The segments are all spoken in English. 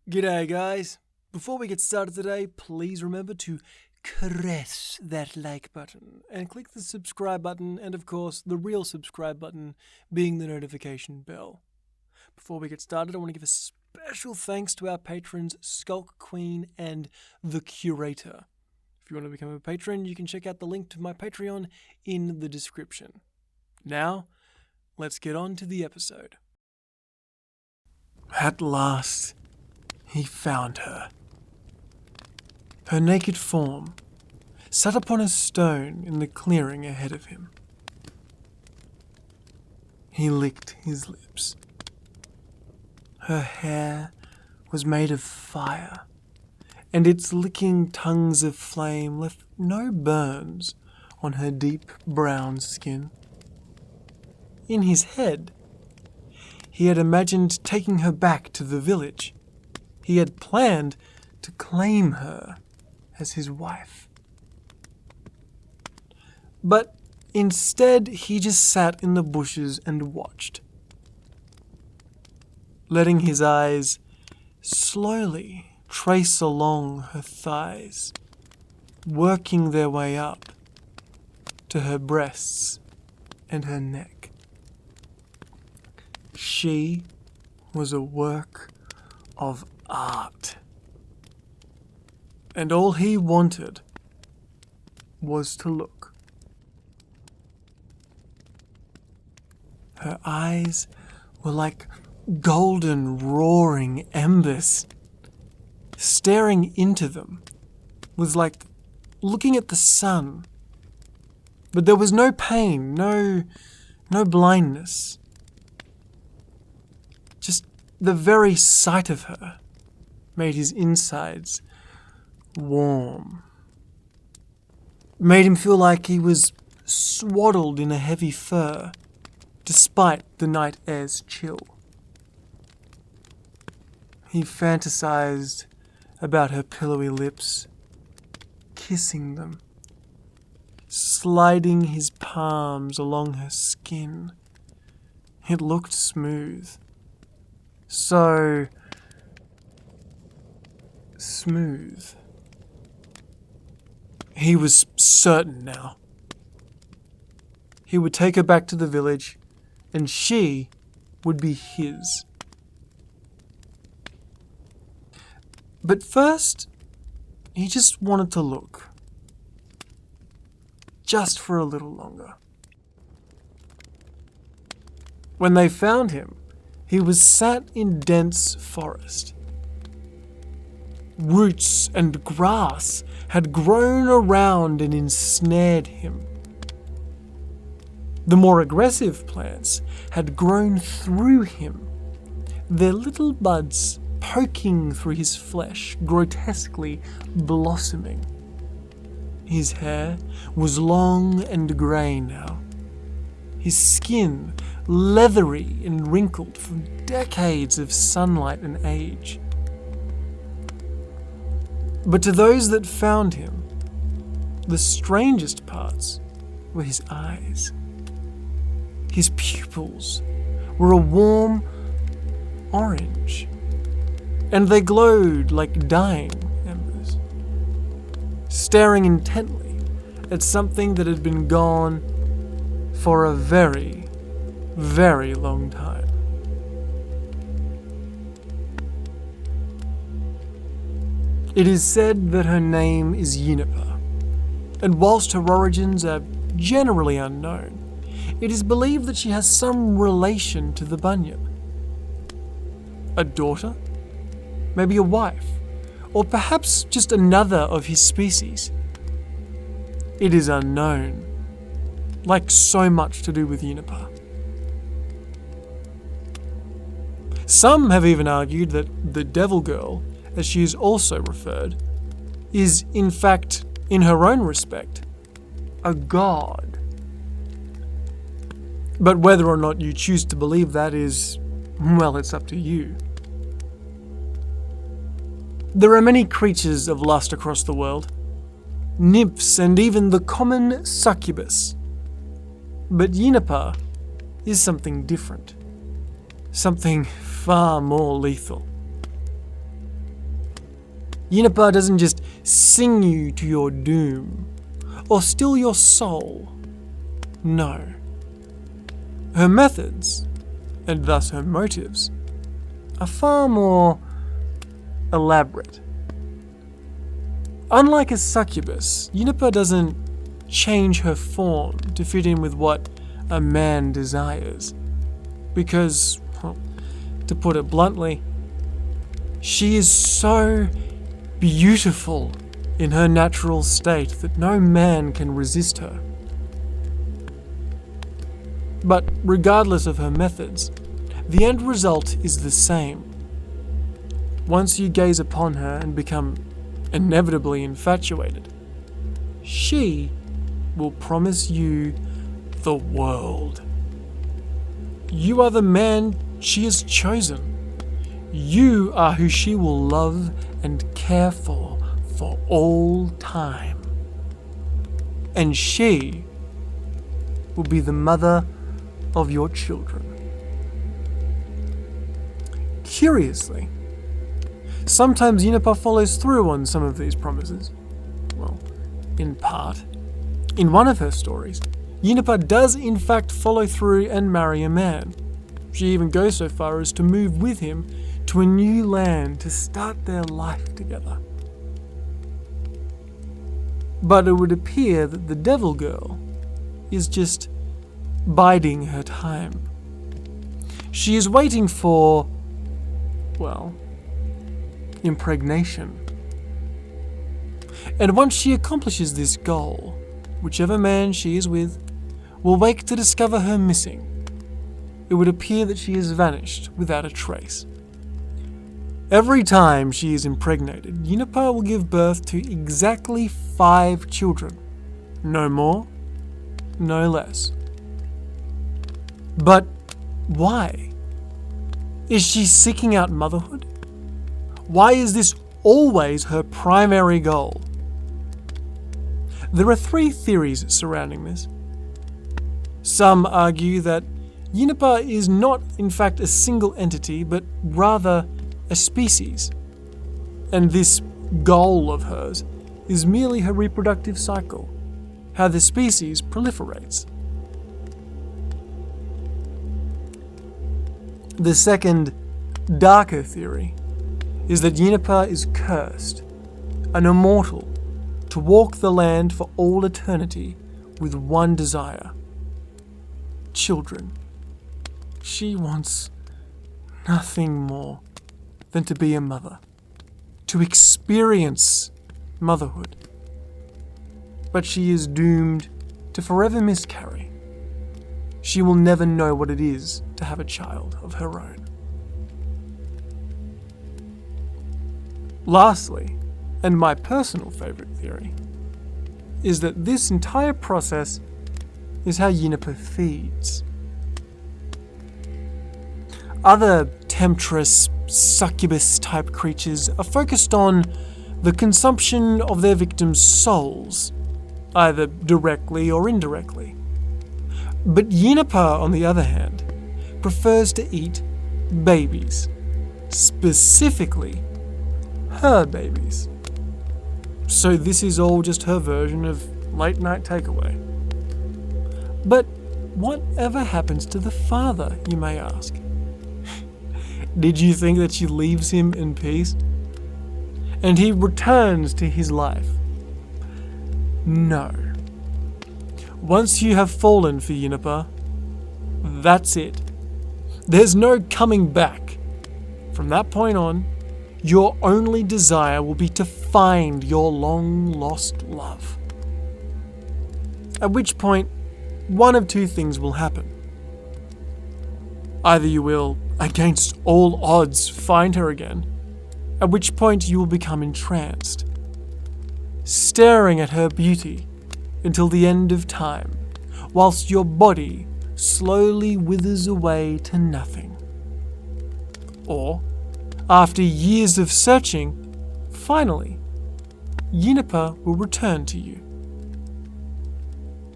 G'day guys. Before we get started today, please remember to caress that like button and click the subscribe button and of course the real subscribe button being the notification bell. Before we get started, I want to give a special thanks to our patrons Skulk Queen and The Curator. If you want to become a patron, you can check out the link to my Patreon in the description. Now, let's get on to the episode. At last, he found her. Her naked form sat upon a stone in the clearing ahead of him. He licked his lips. Her hair was made of fire, and its licking tongues of flame left no burns on her deep brown skin. In his head, he had imagined taking her back to the village. He had planned to claim her as his wife. But instead, he just sat in the bushes and watched, letting his eyes slowly trace along her thighs, working their way up to her breasts and her neck. She was a work of art. And all he wanted was to look. Her eyes were like golden roaring embers. Staring into them was like looking at the sun. But there was no pain, no blindness. Just the very sight of her made his insides warm. Made him feel like he was swaddled in a heavy fur, despite the night air's chill. He fantasized about her pillowy lips, kissing them, sliding his palms along her skin. It looked smooth. So smooth. He was certain now. He would take her back to the village, and she would be his. But first, he just wanted to look. Just for a little longer. When they found him, he was sat in dense forest. Roots and grass had grown around and ensnared him. The more aggressive plants had grown through him, their little buds poking through his flesh, grotesquely blossoming. His hair was long and grey now. His skin leathery and wrinkled from decades of sunlight and age. But to those that found him, the strangest parts were his eyes. His pupils were a warm orange, and they glowed like dying embers, staring intently at something that had been gone for a very, very long time. It is said that her name is Yeenapah, and whilst her origins are generally unknown, it is believed that she has some relation to the bunyip. A daughter? Maybe a wife? Or perhaps just another of his species? It is unknown, like so much to do with Yeenapah. Some have even argued that the Devil Girl, as she is also referred, is in fact, in her own respect, a god. But whether or not you choose to believe that is, well, it's up to you. There are many creatures of lust across the world, nymphs and even the common succubus. But Yeenapah is something different, something far more lethal. Yeenapah doesn't just sing you to your doom or steal your soul. No. Her methods, and thus her motives, are far more elaborate. Unlike a succubus, Yuniper doesn't change her form to fit in with what a man desires. Because, well, to put it bluntly, she is so beautiful in her natural state that no man can resist her. But regardless of her methods, the end result is the same. Once you gaze upon her and become inevitably infatuated, she will promise you the world. You are the man she has chosen. You are who she will love and care for all time. And she will be the mother of your children. Curiously, sometimes Yeenapah follows through on some of these promises. Well, in part. In one of her stories, Yeenapah does in fact follow through and marry a man. She even goes so far as to move with him to a new land to start their life together. But it would appear that the devil girl is just biding her time. She is waiting for, well, impregnation. And once she accomplishes this goal, whichever man she is with will wake to discover her missing. It would appear that she has vanished without a trace. Every time she is impregnated, Yeenapah will give birth to exactly 5 children. No more, no less. But why? Is she seeking out motherhood? Why is this always her primary goal? There are 3 theories surrounding this. Some argue that Yeenapah is not in fact a single entity, but rather a species. And this goal of hers is merely her reproductive cycle, how the species proliferates. The second, darker theory is that Yeenapah is cursed, an immortal, to walk the land for all eternity with one desire: children. She wants nothing more than to be a mother, to experience motherhood. But she is doomed to forever miscarry. She will never know what it is to have a child of her own. Lastly, and my personal favourite theory, is that this entire process is how Yeenapah feeds. Other temptress, succubus-type creatures are focused on the consumption of their victims' souls, either directly or indirectly. But Yeenapah, on the other hand, prefers to eat babies, specifically her babies. So this is all just her version of late night takeaway. But whatever happens to the father, you may ask? Did you think that she leaves him in peace? And he returns to his life? No. Once you have fallen for Yeenapah, that's it. There's no coming back. From that point on, your only desire will be to find your long-lost love. At which point, one of 2 things will happen. Either you will, against all odds, find her again, at which point you will become entranced, staring at her beauty until the end of time, whilst your body slowly withers away to nothing. Or, after years of searching, finally, Yeenapah will return to you.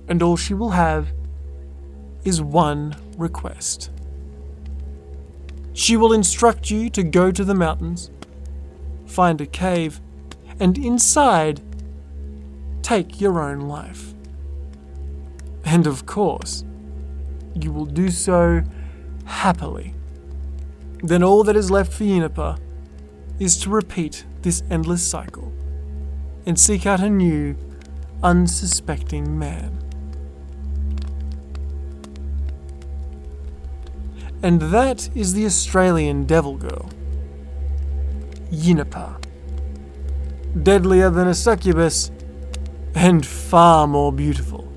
And all she will have is one request. She will instruct you to go to the mountains, find a cave, and inside, take your own life. And of course, you will do so happily. Then all that is left for Yeenapah is to repeat this endless cycle and seek out a new, unsuspecting man. And that is the Australian devil girl, Yeenapah. Deadlier than a succubus, and far more beautiful.